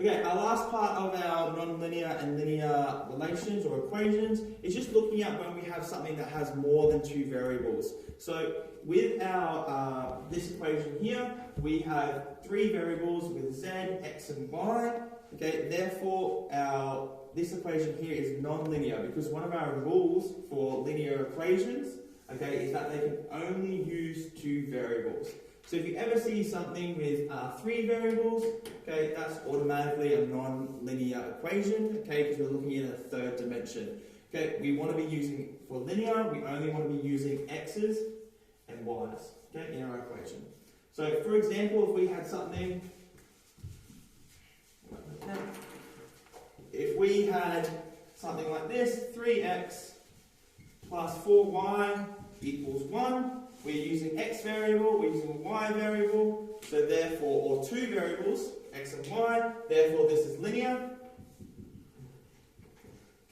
Okay, our last part of our non-linear and linear relations or equations is just looking at when we have something that has more than two variables. So with our this equation here, we have three variables with z, x and y. Okay, therefore this equation here is non-linear because one of our rules for linear equations, okay, is that they can only use two variables. So if you ever see something with three variables, okay, that's automatically a non-linear equation, okay, because we're looking at a third dimension. Okay, we want to be using, for linear, we only want to be using x's and y's, okay, in our equation. So for example, if we had something, if we had something like this, 3x plus 4y equals 1, we're using x variable, we're using a y variable, so therefore, or two variables, x and y, therefore this is linear.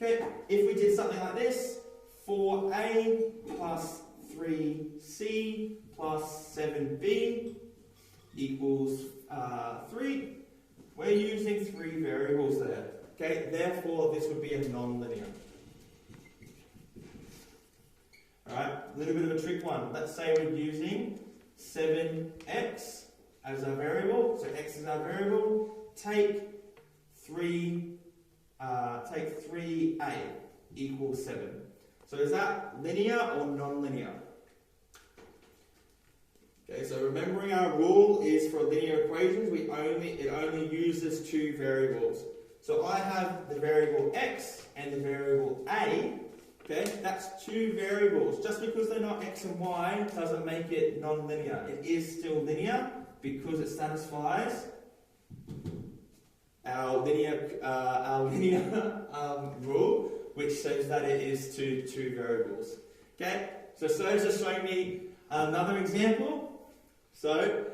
Okay, if we did something like this, 4a plus 3c plus 7b equals 3, we're using three variables there. Okay, therefore this would be a non-linear. Alright, a little bit of a trick one. Let's say we're using 7x as our variable. So x is our variable. Take 3a equals 7. So is that linear or non-linear? Okay, so remembering our rule is for linear equations, it only uses two variables. So I have the variable x and the variable a. Okay, that's two variables. Just because they're not x and y doesn't make it non-linear. It is still linear because it satisfies our linear rule, which says that it is two variables. Okay, so just showing me another example. So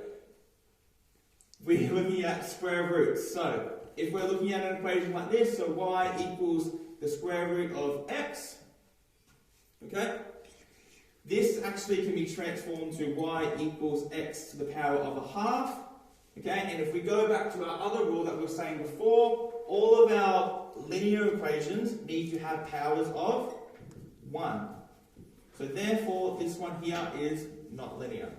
we're looking at square roots. So if we're looking at an equation like this, so y equals the square root of x. Okay, this actually can be transformed to y equals x to the power of a half. Okay, and if we go back to our other rule that we were saying before, all of our linear equations need to have powers of 1. So therefore, this one here is not linear.